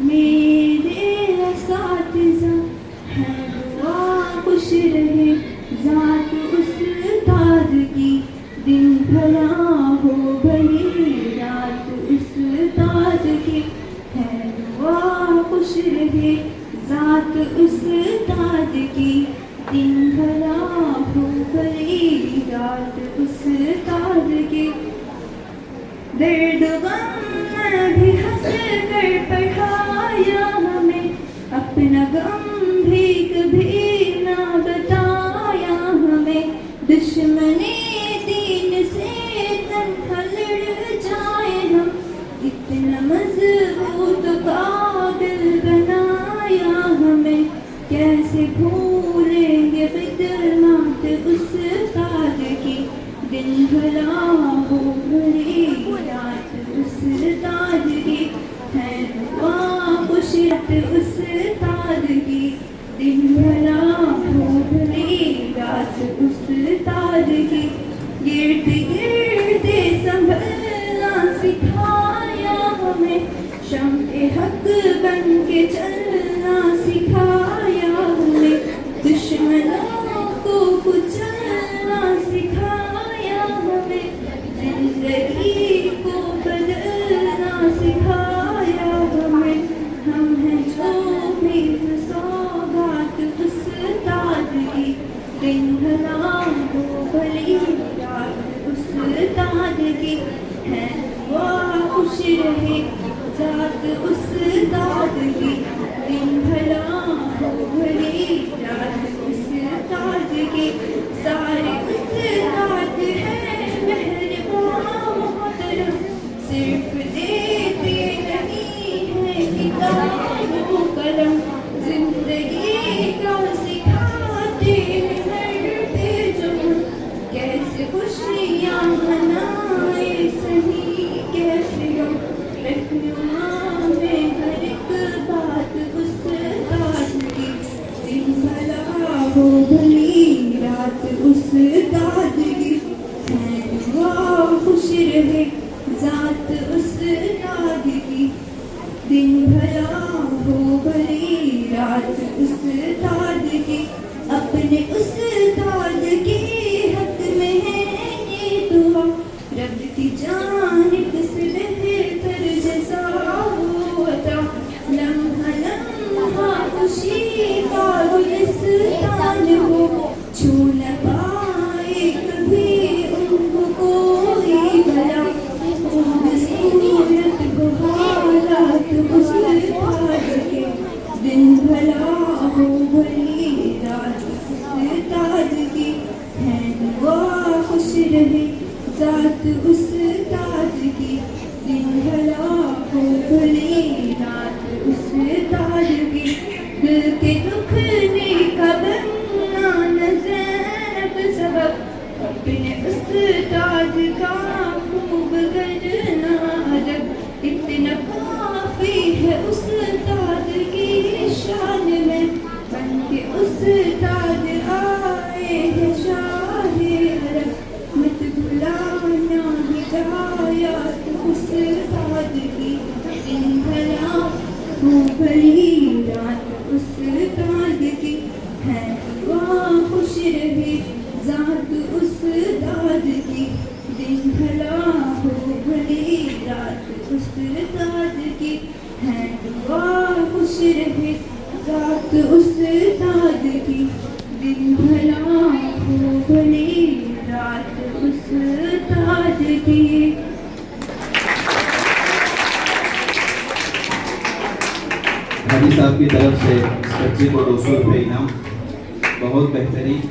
मेरे असातिज़ा है दुआ खुश रहे ज़ात उस्ताद की, दिन भला हो भली रात उस्ताद की, है दुआ खुश रहे ज़ात उस्ताद की, दिन भला हो भली रात उस्ताद की। दर्द गम में भी हंस कर पढ़ाया हमें, अपना गम भी कभी ना बताया हमें। दुश्मने दीन से तन्हा लड़ जाए हम, इतना मजबूत काबिल बनाया हमें। कैसे भूलेंगे खिदमत उस्ताद की, दिन भला हो भली रात उस्ताद की, है दुआ खुश रात उस्ताद की, दिन भला हो भली रात उस्ताद की। गिरते गिरते संभलना सिखाया हमें, शम्ए हक बन के चलना सिखाया हमें। दुश्मनों को कुचलना सिखाया हमें, जिंदगी को बदलना सिखाया हमें। हम हैं जो भी सौगात उस्ताद की, दिन भला हो भली रात उस्ताद की, है दुआ खुश रहे ज़ात उस्ताद की, दिन भला हो भली रात उस्ताद की। सारे उस्ताद हैं मेहरबान मोहतरम, सिर्फ देते नहीं है किताब व कलम। जिंदगी का सिखाते हैं हर पेजों, कैसे खुशियाँ मनाए सही कैसे हो। रहनुमा में हर एक बात उस्ताद की, दिन भला हो भली रात उस्ताद की, है दुआ खुश रहे ज़ात उस्ताद की, दिन भला हो भली रात उस्ताद की। अपने उस्ताद के हक में है ये दुआ, रब की जानिब से बेहतर जज़ा हो अता। लम्हा लम्हा खुशी का गुलिस्तान हो, छू न पाए कभी उनको कोई भला। खूबसूरत हो हालात उस्ताद के, दिन भला हो भली रात उस्ताद की, है दुआ खुश रहे ज़ात उस्ताद की, दिन भला हो भली रात उस्ताद की। दिल के दुखने का बनना न ज़ैनब सबब, अपने उस्ताद का खूब करना अदब। इतना काफ़ी है उस्ताद की शान में, बन के उस्ताद आए हैं शाहे अरब। मत भुलाना हिदायत उस्ताद की, दिन भला हो भली रात उस्ताद की, है दुआ खुश रहे ज़ात उस्ताद की, दिन भला हो भली रात उस्ताद की, है दुआ खुश रहे ज़ात उस्ताद की, दिन भला हो भली रात उस्ताद की। हाजी साहब की तरफ से इस बच्चे को 200 रुपये इनाम। बहुत बेहतरीन।